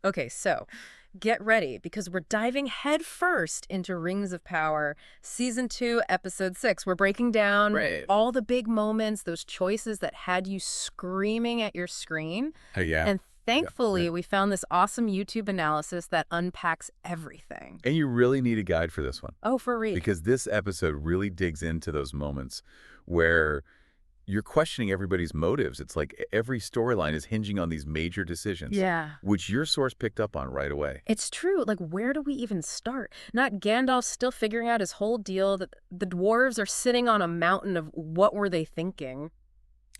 Okay, so get ready because we're diving headfirst into Rings of Power, Season 2, Episode 6. We're breaking down Right. all the big moments, those choices that had you screaming at your screen. Yeah. And thankfully, Yeah. we found this awesome YouTube analysis that unpacks everything. And you really need a guide for this one. Oh, for real. Because this episode really digs into those moments where you're questioning everybody's motives. It's like every storyline is hinging on these major decisions. Yeah. Which your source picked up on right away. It's true. Like, where do we even start? Not Gandalf still figuring out his whole deal, that the dwarves are sitting on a mountain of what were they thinking?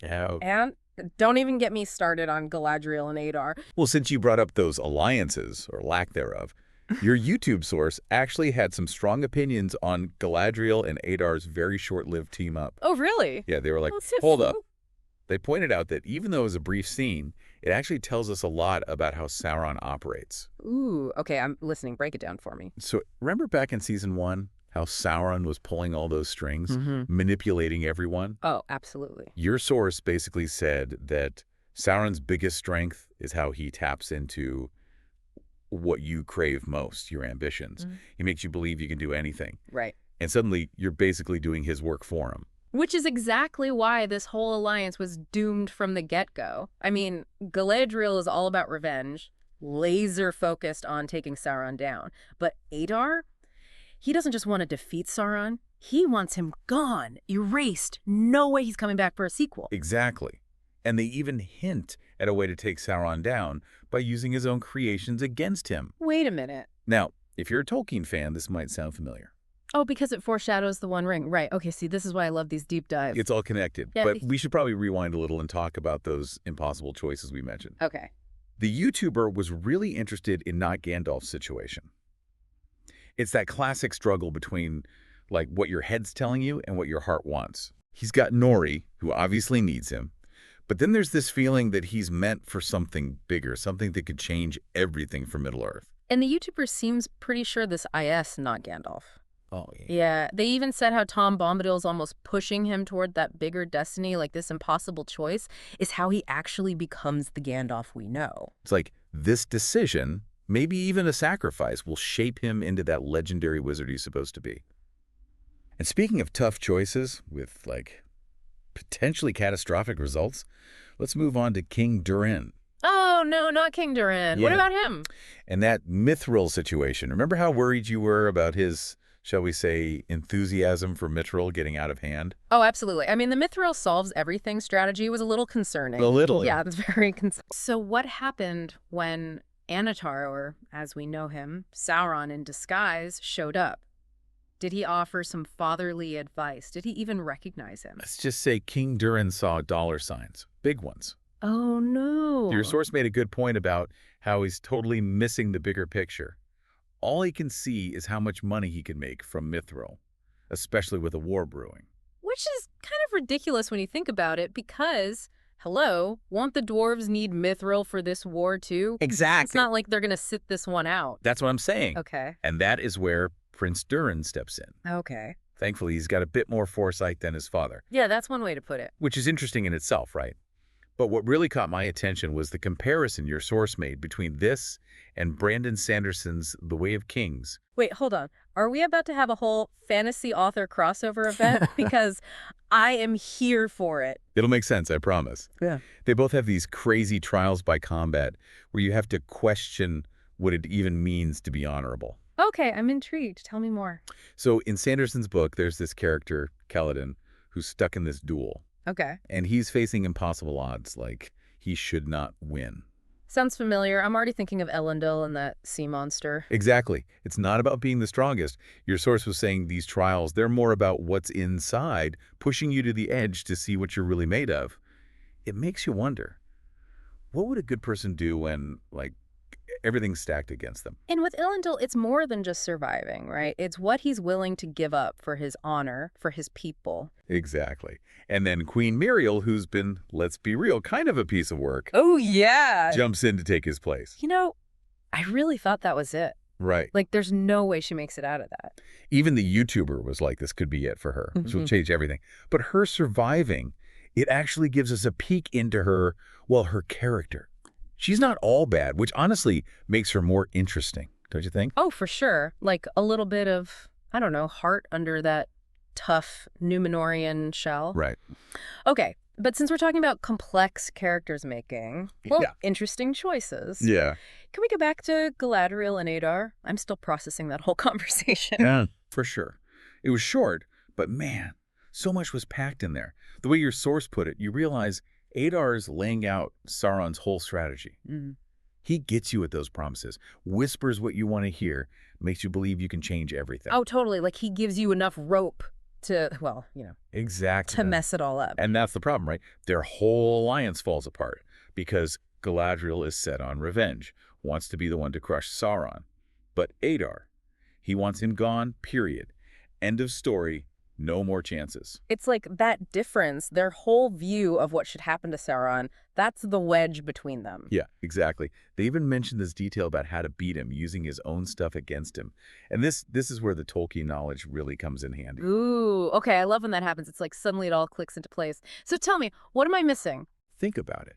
Yeah. And don't even get me started on Galadriel and Adar. Well, since you brought up those alliances, or lack thereof, your YouTube source actually had some strong opinions on Galadriel and Adar's very short-lived team-up. Oh, really? Yeah, they were like, hold up. They pointed out that even though it was a brief scene, it actually tells us a lot about how Sauron operates. Ooh, okay, I'm listening. Break it down for me. So remember back in Season 1, how Sauron was pulling all those strings, manipulating everyone? Oh, absolutely. Your source basically said that Sauron's biggest strength is how he taps into what you crave most, your ambitions. He makes you believe you can do anything. Right. And suddenly, you're basically doing his work for him. Which is exactly why this whole alliance was doomed from the get-go. I mean, Galadriel is all about revenge, laser-focused on taking Sauron down. But Adar, he doesn't just want to defeat Sauron. He wants him gone, erased. No way he's coming back for a sequel. Exactly. And they even hint at a way to take Sauron down by using his own creations against him. Wait a minute. Now, if you're a Tolkien fan, this might sound familiar. Oh, because it foreshadows the One Ring. Right. Okay, see, this is why I love these deep dives. It's all connected. Yeah, but we should probably rewind a little and talk about those impossible choices we mentioned. Okay. The YouTuber was really interested in not Gandalf's situation. It's that classic struggle between, like, what your head's telling you and what your heart wants. He's got Nori, who obviously needs him. But then there's this feeling that he's meant for something bigger, something that could change everything for Middle-earth. And the YouTuber seems pretty sure this is not Gandalf. Oh, yeah. Yeah, they even said how Tom Bombadil's almost pushing him toward that bigger destiny, like this impossible choice, is how he actually becomes the Gandalf we know. It's like this decision, maybe even a sacrifice, will shape him into that legendary wizard he's supposed to be. And speaking of tough choices with, like, potentially catastrophic results, let's move on to King Durin. Oh, no, not King Durin. Yeah. What about him? And that Mithril situation. Remember how worried you were about his, shall we say, enthusiasm for Mithril getting out of hand? Oh, absolutely. I mean, the Mithril solves everything strategy was a little concerning. A little. Yeah, that's very concerning. So what happened when Anatar, or as we know him, Sauron in disguise, showed up? Did he offer some fatherly advice? Did he even recognize him? Let's just say King Durin saw dollar signs, big ones. Oh, no. Your source made a good point about how he's totally missing the bigger picture. All he can see is how much money he can make from Mithril, especially with a war brewing. Which is kind of ridiculous when you think about it, because, hello, won't the dwarves need Mithril for this war too? Exactly. It's not like they're going to sit this one out. That's what I'm saying. Okay. And that is where Prince Durin steps in. Okay. Thankfully, he's got a bit more foresight than his father. Yeah, that's one way to put it. Which is interesting in itself, right? But what really caught my attention was the comparison your source made between this and Brandon Sanderson's The Way of Kings. Wait, hold on. Are we about to have a whole fantasy author crossover event? Because I am here for it. It'll make sense, I promise. Yeah. They both have these crazy trials by combat where you have to question what it even means to be honorable. Okay, I'm intrigued. Tell me more. So in Sanderson's book, there's this character, Kaladin, who's stuck in this duel. Okay. And he's facing impossible odds, like he should not win. Sounds familiar. I'm already thinking of Elendil and that sea monster. Exactly. It's not about being the strongest. Your source was saying these trials, they're more about what's inside, pushing you to the edge to see what you're really made of. It makes you wonder, what would a good person do when, like, everything's stacked against them? And with Elendil, it's more than just surviving, right? It's what he's willing to give up for his honor, for his people. Exactly. And then Queen Muriel, who's been, let's be real, kind of a piece of work, Oh, yeah. jumps in to take his place. You know, I really thought that was it. Right. Like, there's no way she makes it out of that. Even the YouTuber was like, this could be it for her. This will change everything. But her surviving, it actually gives us a peek into her, well, her character. She's not all bad, which honestly makes her more interesting, don't you think? Oh, for sure. Like a little bit of, I don't know, heart under that tough Numenorian shell. Right. Okay, but since we're talking about complex characters making, well, Yeah. interesting choices. Yeah. Can we go back to Galadriel and Adar? I'm still processing that whole conversation. Yeah. For sure. It was short, but man, so much was packed in there. The way your source put it, you realize Adar's laying out Sauron's whole strategy. Mm. He gets you at those promises, whispers what you want to hear, makes you believe you can change everything. Oh, totally. Like he gives you enough rope to, well, Exactly. to mess it all up. And that's the problem, right? Their whole alliance falls apart because Galadriel is set on revenge, wants to be the one to crush Sauron. But Adar, he wants him gone, period. End of story, no more chances. It's like that difference, their whole view of what should happen to Sauron, that's the wedge between them. Yeah, exactly. They even mentioned this detail about how to beat him, using his own stuff against him. And this is where the Tolkien knowledge really comes in handy. Ooh, okay, I love when that happens. It's like suddenly it all clicks into place. So tell me, what am I missing? Think about it.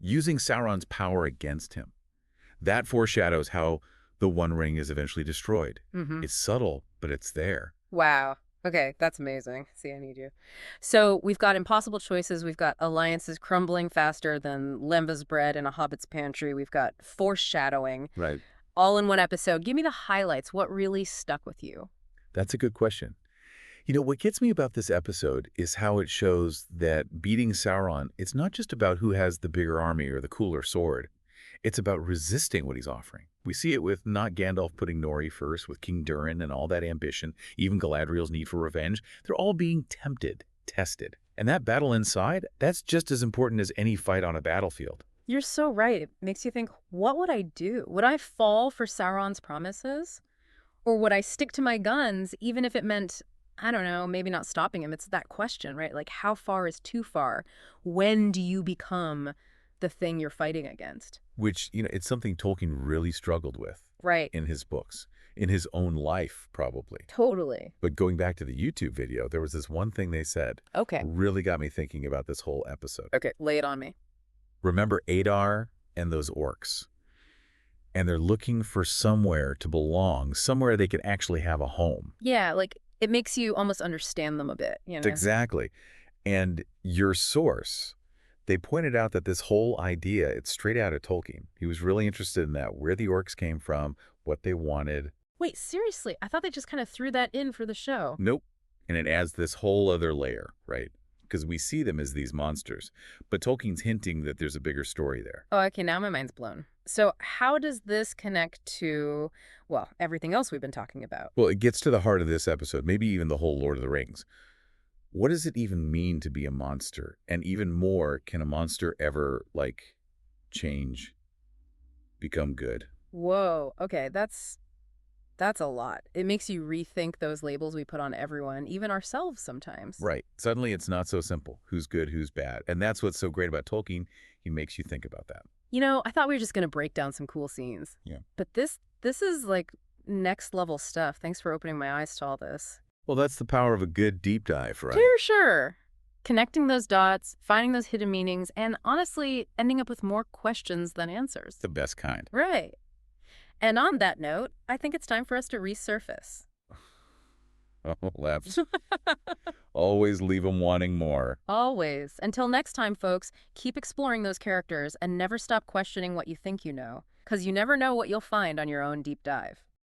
Using Sauron's power against him. That foreshadows how the One Ring is eventually destroyed. Mm-hmm. It's subtle, but it's there. Wow. Okay, that's amazing. See, I need you. So we've got impossible choices. We've got alliances crumbling faster than Lemba's bread in a hobbit's pantry. We've got foreshadowing, Right. all in one episode. Give me the highlights. What really stuck with you? That's a good question. What gets me about this episode is how it shows that beating Sauron, it's not just about who has the bigger army or the cooler sword. It's about resisting what he's offering. We see it with not Gandalf putting Nori first, with King Durin and all that ambition, even Galadriel's need for revenge. They're all being tempted, tested. And that battle inside, that's just as important as any fight on a battlefield. You're so right. It makes you think, what would I do? Would I fall for Sauron's promises? Or would I stick to my guns, even if it meant, I don't know, maybe not stopping him? It's that question, right? Like, how far is too far? When do you become the thing you're fighting against? Which, it's something Tolkien really struggled with. Right. In his books, in his own life, probably. Totally. But going back to the YouTube video, there was this one thing they said. Okay. Really got me thinking about this whole episode. Okay, lay it on me. Remember Adar and those orcs? And they're looking for somewhere to belong, somewhere they can actually have a home. Yeah, like, it makes you almost understand them a bit, Exactly. And your source, they pointed out that this whole idea, it's straight out of Tolkien. He was really interested in that, where the orcs came from, what they wanted. Wait, seriously? I thought they just kind of threw that in for the show. Nope. And it adds this whole other layer, right? Because we see them as these monsters. But Tolkien's hinting that there's a bigger story there. Oh, okay, now my mind's blown. So how does this connect to, well, everything else we've been talking about? Well, it gets to the heart of this episode, maybe even the whole Lord of the Rings. What does it even mean to be a monster? And even more, can a monster ever, change, become good? Whoa, okay, that's a lot. It makes you rethink those labels we put on everyone, even ourselves sometimes. Right. Suddenly it's not so simple. Who's good, who's bad? And that's what's so great about Tolkien. He makes you think about that. I thought we were just going to break down some cool scenes. Yeah. But this is like next level stuff. Thanks for opening my eyes to all this. Well, that's the power of a good deep dive, right? For sure. Connecting those dots, finding those hidden meanings, and honestly, ending up with more questions than answers. The best kind. Right. And on that note, I think it's time for us to resurface. Oh, Labs. Always leave them wanting more. Always. Until next time, folks, keep exploring those characters and never stop questioning what you think you know, because you never know what you'll find on your own deep dive.